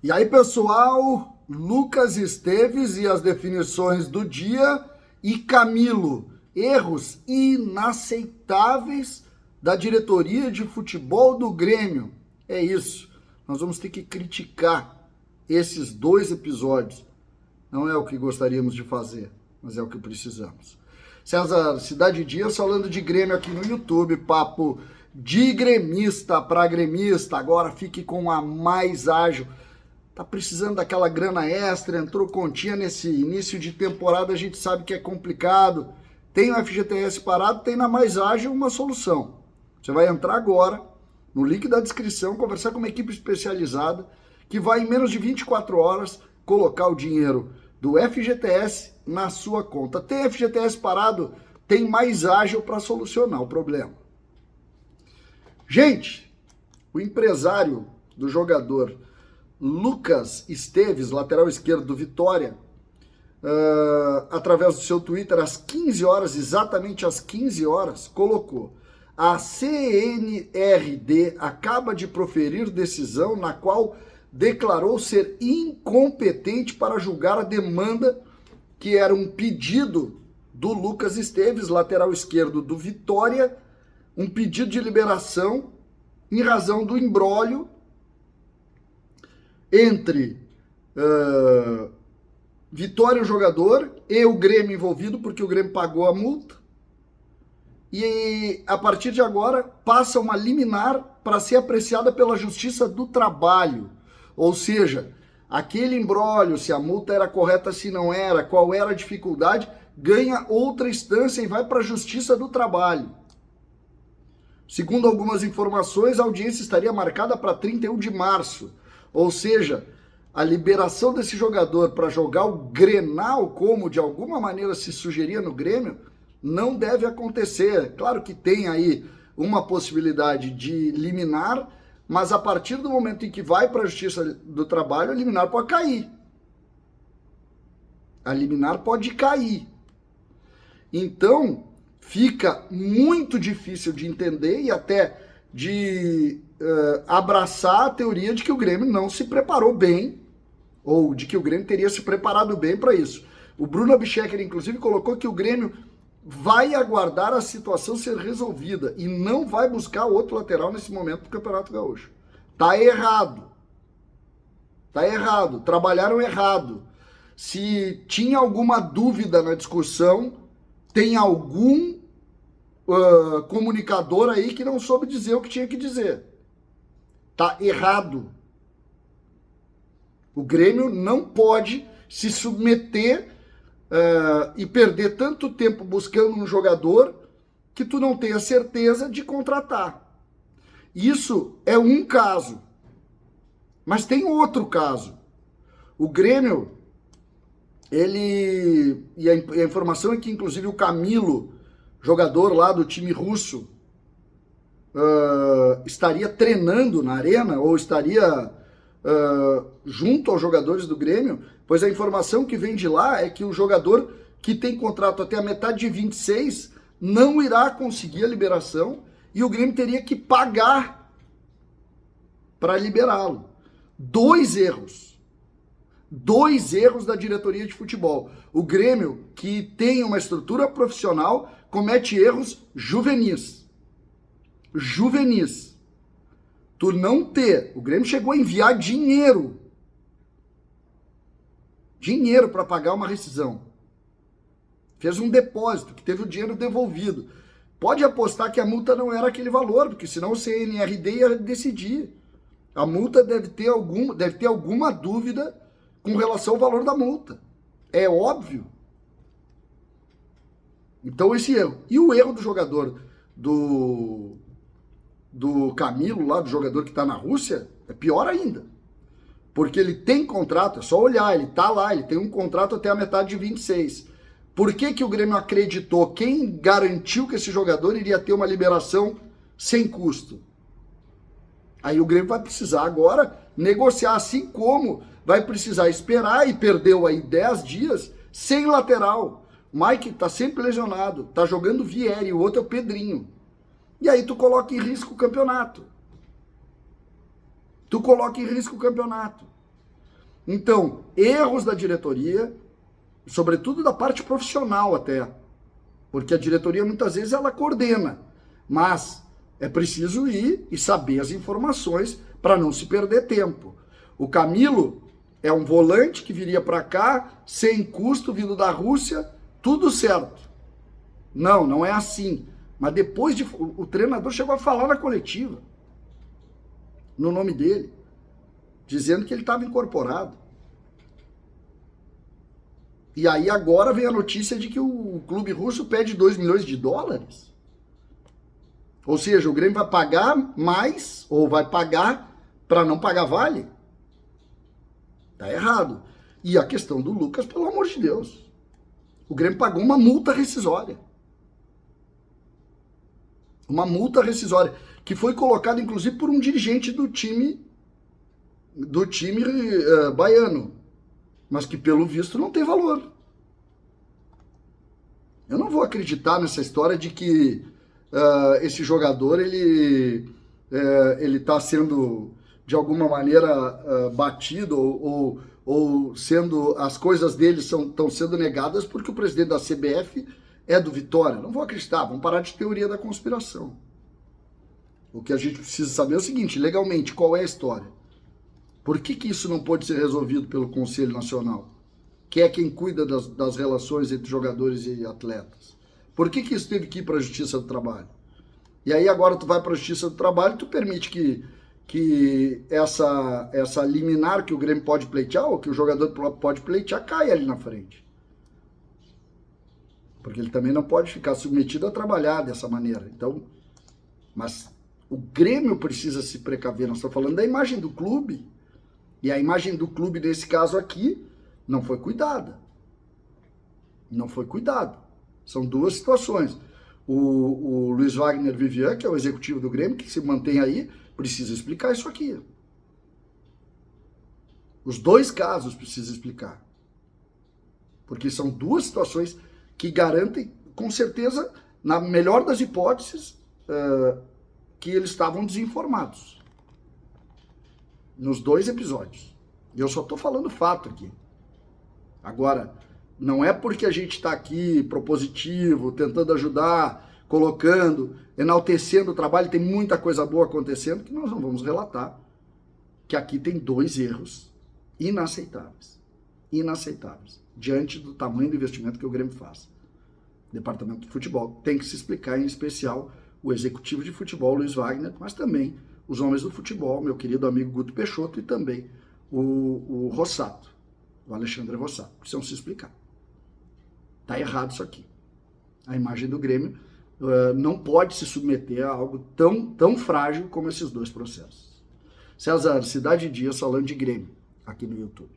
E aí, pessoal, Lucas Esteves e as definições do dia e Camilo, erros inaceitáveis da diretoria de futebol do Grêmio. É isso, nós vamos ter que criticar esses dois episódios. Não é o que gostaríamos de fazer, mas é o que precisamos. César Cidade Dias falando de Grêmio aqui no YouTube, papo de gremista para gremista, agora fique com a Mais Ágil. Tá precisando daquela grana extra, entrou continha nesse início de temporada, a gente sabe que é complicado. Tem o FGTS parado, tem na Mais Ágil uma solução. Você vai entrar agora no link da descrição, conversar com uma equipe especializada que vai em menos de 24 horas colocar o dinheiro do FGTS na sua conta. Tem FGTS parado, tem Mais Ágil para solucionar o problema. Gente, o empresário do jogador Lucas Esteves, lateral esquerdo do Vitória, através do seu Twitter, às 15 horas, exatamente às 15 horas, colocou: a CNRD acaba de proferir decisão na qual declarou ser incompetente para julgar a demanda que era um pedido do Lucas Esteves, lateral esquerdo do Vitória, um pedido de liberação em razão do imbróglio entre Vitória, o jogador, e o Grêmio envolvido, porque o Grêmio pagou a multa. E a partir de agora passa uma liminar para ser apreciada pela Justiça do Trabalho. Ou seja, aquele imbróglio, se a multa era correta, se não era, qual era a dificuldade, ganha outra instância e vai para a Justiça do Trabalho. Segundo algumas informações, a audiência estaria marcada para 31 de março. Ou seja, a liberação desse jogador para jogar o Grenal, como de alguma maneira se sugeria no Grêmio, não deve acontecer. Claro que tem aí uma possibilidade de liminar, mas a partir do momento em que vai para a Justiça do Trabalho, a liminar pode cair. A liminar pode cair. Então, fica muito difícil de entender e até de abraçar a teoria de que o Grêmio não se preparou bem, ou de que o Grêmio teria se preparado bem para isso. O Bruno Abchecker, inclusive, colocou que o Grêmio vai aguardar a situação ser resolvida e não vai buscar outro lateral nesse momento do Campeonato Gaúcho. Tá errado. Tá errado. Trabalharam errado. Se tinha alguma dúvida na discussão, tem algum comunicador aí que não soube dizer o que tinha que dizer. Tá errado. O Grêmio não pode se submeter e perder tanto tempo buscando um jogador que tu não tenha certeza de contratar. Isso é um caso. Mas tem outro caso. O Grêmio, e a informação é que inclusive o Camilo, jogador lá do time russo, estaria treinando na arena, ou estaria junto aos jogadores do Grêmio, pois a informação que vem de lá é que o jogador que tem contrato até a metade de 26 não irá conseguir a liberação e o Grêmio teria que pagar para liberá-lo. Dois erros da diretoria de futebol. O Grêmio, que tem uma estrutura profissional, comete erros juvenis. Tu não ter. O Grêmio chegou a enviar dinheiro para pagar uma rescisão. Fez um depósito, que teve o dinheiro devolvido. Pode apostar que a multa não era aquele valor, porque senão o CNRD ia decidir. A multa deve ter alguma dúvida com relação ao valor da multa. É óbvio. Então esse erro. E o erro do jogador do Camilo, lá do jogador que está na Rússia, é pior ainda. Porque ele tem contrato, é só olhar, ele está lá, ele tem um contrato até a metade de 26. Por que o Grêmio acreditou? Quem garantiu que esse jogador iria ter uma liberação sem custo? Aí o Grêmio vai precisar agora negociar, assim como vai precisar esperar, e perdeu aí 10 dias sem lateral. O Mike está sempre lesionado, está jogando Vieri, o outro é o Pedrinho. E aí tu coloca em risco o campeonato. Então, erros da diretoria, sobretudo da parte profissional até, porque a diretoria muitas vezes ela coordena, mas é preciso ir e saber as informações para não se perder tempo. O Camilo é um volante que viria para cá, sem custo, vindo da Rússia, tudo certo. Não é assim. Mas depois o treinador chegou a falar na coletiva, no nome dele, dizendo que ele estava incorporado. E aí agora vem a notícia de que o clube russo pede 2 milhões de dólares. Ou seja, o Grêmio vai pagar mais, ou vai pagar para não pagar vale. Tá errado. E a questão do Lucas, pelo amor de Deus. O Grêmio pagou uma multa rescisória. Uma multa rescisória, que foi colocada inclusive por um dirigente do time baiano, mas que pelo visto não tem valor. Eu não vou acreditar nessa história de que esse jogador ele está sendo de alguma maneira batido ou sendo as coisas dele estão sendo negadas porque o presidente da CBF é do Vitória. Não vou acreditar, vamos parar de teoria da conspiração. O que a gente precisa saber é o seguinte, legalmente, qual é a história? Por que isso não pode ser resolvido pelo Conselho Nacional? Que é quem cuida das relações entre jogadores e atletas. Por que isso teve que ir para a Justiça do Trabalho? E aí agora tu vai para a Justiça do Trabalho e tu permite que essa liminar que o Grêmio pode pleitear, ou que o jogador pode pleitear, caia ali na frente. Porque ele também não pode ficar submetido a trabalhar dessa maneira. Então, mas o Grêmio precisa se precaver. Nós estamos falando da imagem do clube. E a imagem do clube, nesse caso aqui, não foi cuidada. Não foi cuidada. São duas situações. O Luiz Wagner Vivian, que é o executivo do Grêmio, que se mantém aí, precisa explicar isso aqui. Os dois casos precisa explicar. Porque são duas situações que garantem, com certeza, na melhor das hipóteses, que eles estavam desinformados. Nos dois episódios. E eu só estou falando fato aqui. Agora, não é porque a gente está aqui propositivo, tentando ajudar, colocando, enaltecendo o trabalho, tem muita coisa boa acontecendo, que nós não vamos relatar que aqui tem 2 erros inaceitáveis. Inaceitáveis. Diante do tamanho do investimento que o Grêmio faz. O departamento de futebol tem que se explicar, em especial o executivo de futebol, Luiz Wagner, mas também os homens do futebol, meu querido amigo Guto Peixoto e também o Rossato, o Alexandre Rossato. Precisam se explicar. Tá errado isso aqui. A imagem do Grêmio não pode se submeter a algo tão frágil como esses 2 processos. César, Cidade Dias falando de Grêmio, aqui no YouTube.